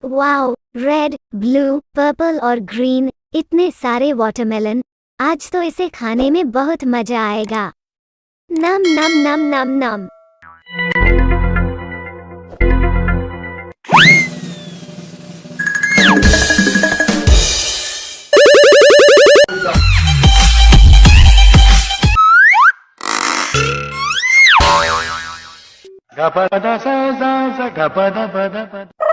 Wow, red, blue, purple और green, इतने सारे वाटरमेलन। आज तो इसे खाने में बहुत मजा आएगा। नम नम नम नम नम। Gapada sa sa sa gapada pada pada.